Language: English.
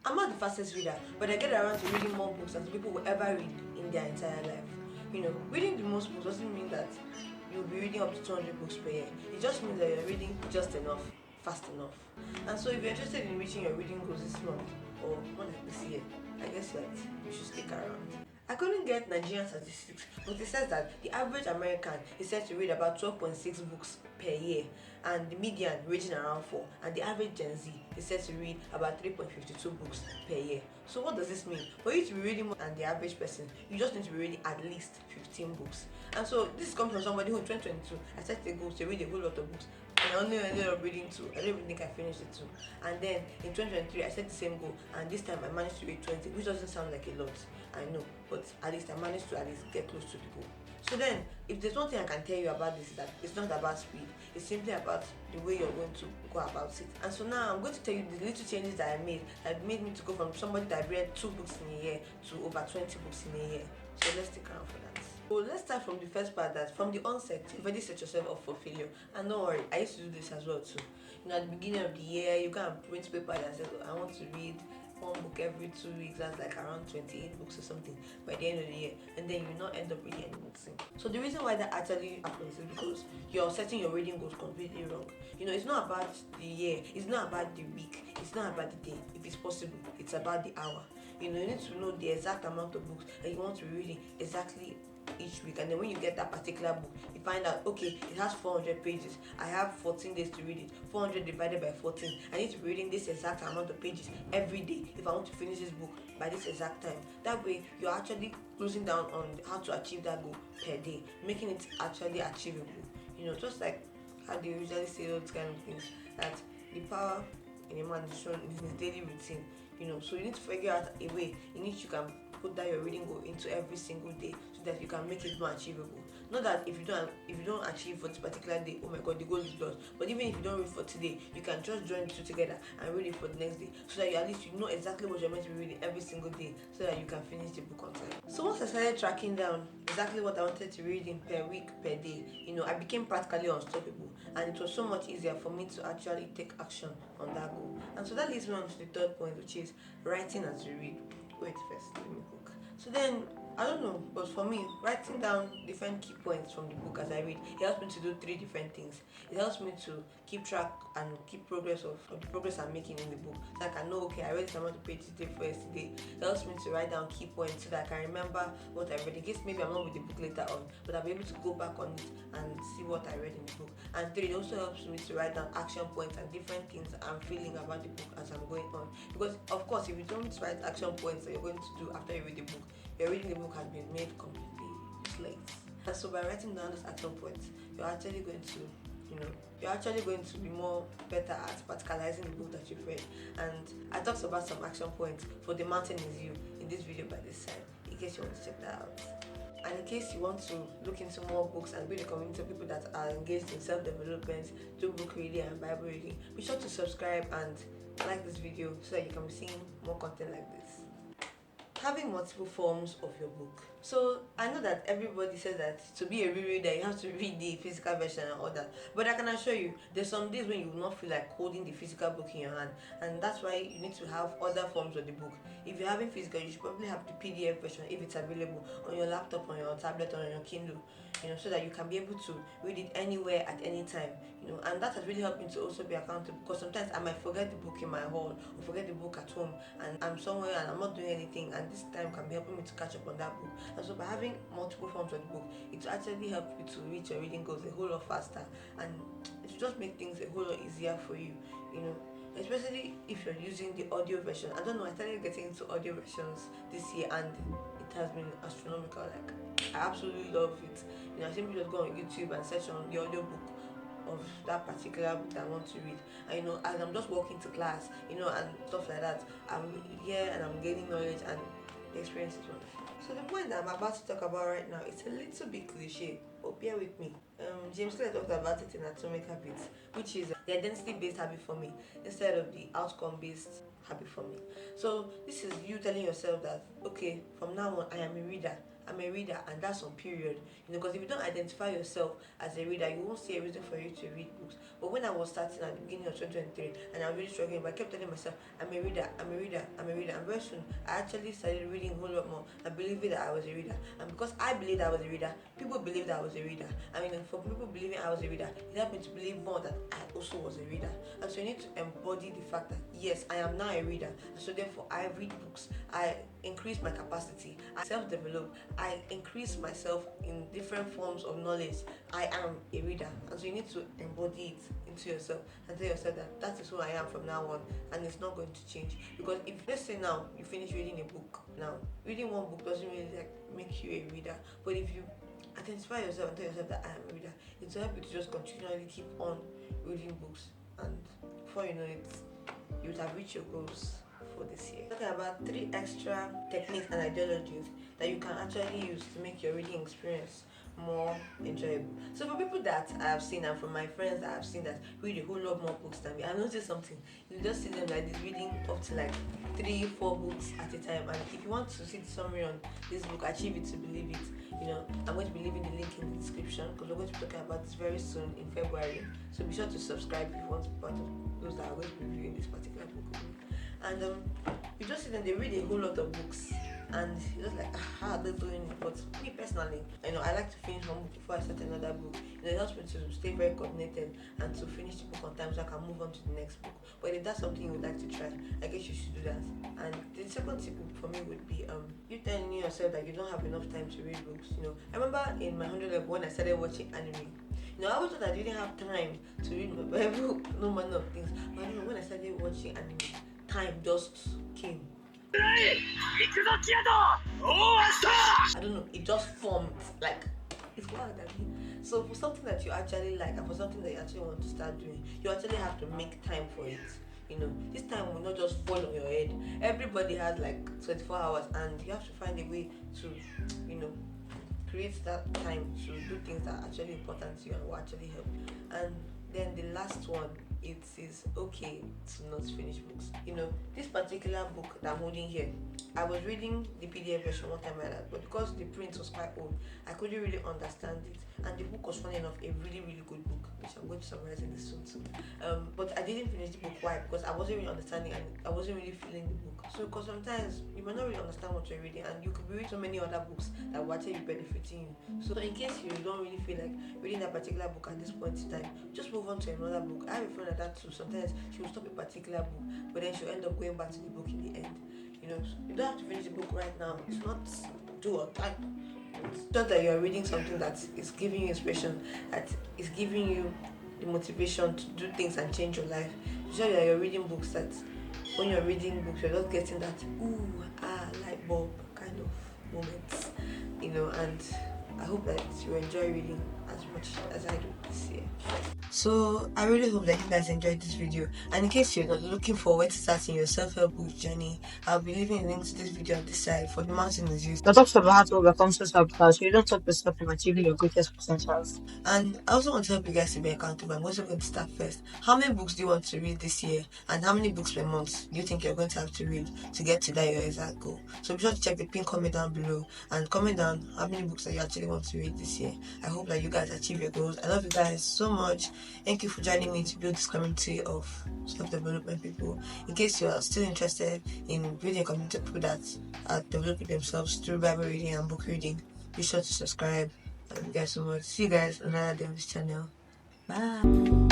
I'm not the fastest reader, but I get around to reading more books than people will ever read in their entire life. Reading the most books doesn't mean that you'll be reading up to 200 books per year. It just means that you're reading just enough, fast enough. And so if you're interested in reaching your reading goals this month, or more like this year, I guess that you should stick around. I couldn't get Nigerian statistics, but it says that the average American is said to read about 12.6 books per year, and the median ranging around 4, and the average Gen Z is said to read about 3.52 books per year. So what does this mean? For you to be reading more than the average person, you just need to be reading at least 15 books. And so this is coming from somebody who in 2022 I set a goal to read a whole lot of books, and I only ended up reading 2. I don't even think I finished it 2. And then in 2023 I set the same goal, and this time I managed to read 20, which doesn't sound like a lot, I know, but at least I managed to at least get close to the goal. So then, if there's one thing I can tell you about this, is that it's not about speed, it's simply about the way you're going to go about it. And so now I'm going to tell you the little changes that I made that made me to go from somebody that read 2 books in a year to over 20 books in a year. So let's stick around for that. So let's start from the first part, that from the onset, you've already set yourself up for failure. And don't worry, I used to do this as well too. At the beginning of the year, you can print paper that says, I want to read one book every 2 weeks. That's like around 28 books or something by the end of the year, and then you not end up reading any books. So the reason why that actually happens is because you're setting your reading goals completely wrong. It's not about the year, it's not about the week, it's not about the day. If it's possible, it's about the hour. You need to know the exact amount of books that you want to be reading exactly each week, and then when you get that particular book, you find out, okay, it has 400 pages, I have 14 days to read it. 400 divided by 14, I need to be reading this exact amount of pages every day if I want to finish this book by this exact time. That way you're actually closing down on how to achieve that goal per day, making it actually achievable. Just like how they usually say those kind of things, that the power in a man is shown in his daily routine. So you need to figure out a way in which you can put that your reading goal into every single day, so that you can make it more achievable. Not that if you don't achieve for this particular day, oh my god, the goal is lost. But even if you don't read for today, you can just join the two together and read it for the next day, so that at least you know exactly what you're meant to be reading every single day, so that you can finish the book on time. So once I started tracking down exactly what I wanted to read in per week, per day, I became practically unstoppable, and it was so much easier for me to actually take action on that goal. And so that leads me on to the third point, which is writing as you read. Wait first, let me book. So then, I don't know, but for me, writing down different key points from the book as I read, it helps me to do 3 different things. It helps me to keep track and keep progress of the progress I'm making in the book. So I can know, okay, I read this amount of pages today for yesterday. It helps me to write down key points so that I can remember what I read. In case maybe I'm not with the book later on, but I'll be able to go back on it and see what I read in the book. And 3, it also helps me to write down action points and different things I'm feeling about the book as I'm going on. Because of course, if you don't write action points that you're going to do after you read the book, your reading the book has been made completely useless. And so by writing down those action points, you're actually going to be more better at practicalizing the book that you've read. And I talked about some action points for The Mountain Is You in this video by this time, in case you want to check that out. And in case you want to look into more books and build a community of people that are engaged in self-development, do book reading and Bible reading, be sure to subscribe and like this video so that you can be seeing more content like this. Having multiple forms of your book. So I know that everybody says that to be a rereader you have to read the physical version and all that, but I can assure you there's some days when you will not feel like holding the physical book in your hand, and that's why you need to have other forms of the book. If you're having physical, you should probably have the PDF version if it's available on your laptop, on your tablet, or on your Kindle, so that you can be able to read it anywhere at any time. And that has really helped me to also be accountable, because sometimes I might forget the book in my hall or forget the book at home, and I'm somewhere and I'm not doing anything, and this time can be helping me to catch up on that book. And so by having multiple forms of the book, it will actually help you to reach your reading goals a whole lot faster, and it will just make things a whole lot easier for you, especially if you're using the audio version. I don't know, I started getting into audio versions this year, and it has been astronomical. Like, I absolutely love it. I simply just go on YouTube and search on the audio book of that particular book that I want to read. And as I'm just walking to class, and stuff like that, I'm here and I'm gaining knowledge, and the experience is wonderful. So the point that I'm about to talk about right now, it's a little bit cliche, but bear with me. James Clear talked about it in Atomic Habits, which is the identity-based habit forming instead of the outcome-based habit forming. So this is you telling yourself that, okay, from now on I am a reader. I'm a reader, and that's on period. Because if you don't identify yourself as a reader, you won't see a reason for you to read books. But when I was starting at the beginning of 2023 and I was really struggling, but I kept telling myself, I'm a reader, I'm a reader, I'm a reader. and very soon I actually started reading a whole lot more and believing that I was a reader. And because I believed I was a reader, people believed I was a reader. I mean, for people believing I was a reader, it helped me to believe more that I also was a reader. And so you need to embody the fact that yes, I am now a reader, and so therefore I read books. I increase my capacity. I self-develop. I increase myself in different forms of knowledge. I am a reader, and so you need to embody it into yourself and tell yourself that that is who I am from now on, and it's not going to change. Because if, let's say now you finish reading a book, now reading one book doesn't really like make you a reader, but if you identify yourself and tell yourself that I am a reader, it will help you to just continually keep on reading books, and before you know it, you would have reached your goals for this year. Talking about 3 extra techniques and ideologies that you can actually use to make your reading experience more enjoyable. So for people that I have seen, and from my friends that I have seen that read a whole lot more books than me, I noticed something. You just see them like this reading up to like 3-4 books at a time. And if you want to see the summary on this book, Achieve It to Believe It, I'm going to be leaving the link in the description because we're going to be talking about this very soon in February. So be sure to subscribe if you want to be part of those that are going to be reviewing this particular book. And you just see them, they read a whole lot of books, and you're just like, how are they doing it? But me personally, I like to finish one book before I start another book. It helps me to stay very coordinated and to finish the book on time so I can move on to the next book. But if that's something you would like to try, I guess you should do that. And the second tip for me would be you telling yourself that you don't have enough time to read books. I remember in my 100 level when I started watching anime. I always thought I didn't have time to read my Bible, no manner of things. But when I started watching anime, time just came. I don't know, it just formed. Like, it's wild. So for something that you actually like and for something that you actually want to start doing, you actually have to make time for it. This time will not just fall on your head. Everybody has like 24 hours, and you have to find a way to, create that time to do things that are actually important to you and will actually help. And then the last one, it is okay to not finish books. This particular book that I'm holding here, I was reading the PDF version one time like that, but because the print was quite old, I couldn't really understand it. And the book was, funny enough, a really, really good book, which I'm going to summarize in this soon too. But I didn't finish the book. Why? Because I wasn't really understanding and I wasn't really feeling the book. So, because sometimes you might not really understand what you're reading, and you could be reading so many other books that will actually be benefiting you. So, in case you don't really feel like reading that particular book at this point in time, just move on to another book. I have a friend like that too. Sometimes she will stop a particular book, but then she'll end up going back to the book in the end. You don't have to finish the book right now. It's not do or die. It's not that you're reading something that is giving you inspiration, that is giving you the motivation to do things and change your life. It's just that you're reading books that when you're reading books, you're just getting that light bulb kind of moments, and I hope that you enjoy reading as much as I do this year. So I really hope that you guys enjoyed this video, and in case you're not looking forward to starting your self-help book journey, I'll be leaving a link to this video on this side for the mountain is used. That talks about how to overcome self-sabotage so you don't stop yourself from achieving your greatest potentials. And I also want to help you guys to be accountable. I'm also going to start first. How many books do you want to read this year, and how many books per month do you think you're going to have to read to get to that your exact goal? So be sure to check the pin comment down below and comment down how many books that you actually want to read this year. I hope that you guys achieve your goals. I love you guys so much. Thank you for joining me to build this community of self-development people. In case you are still interested in building a community of people that are developing themselves through Bible reading and book reading, be sure to subscribe. I love you guys so much. See you guys another day on this channel. Bye.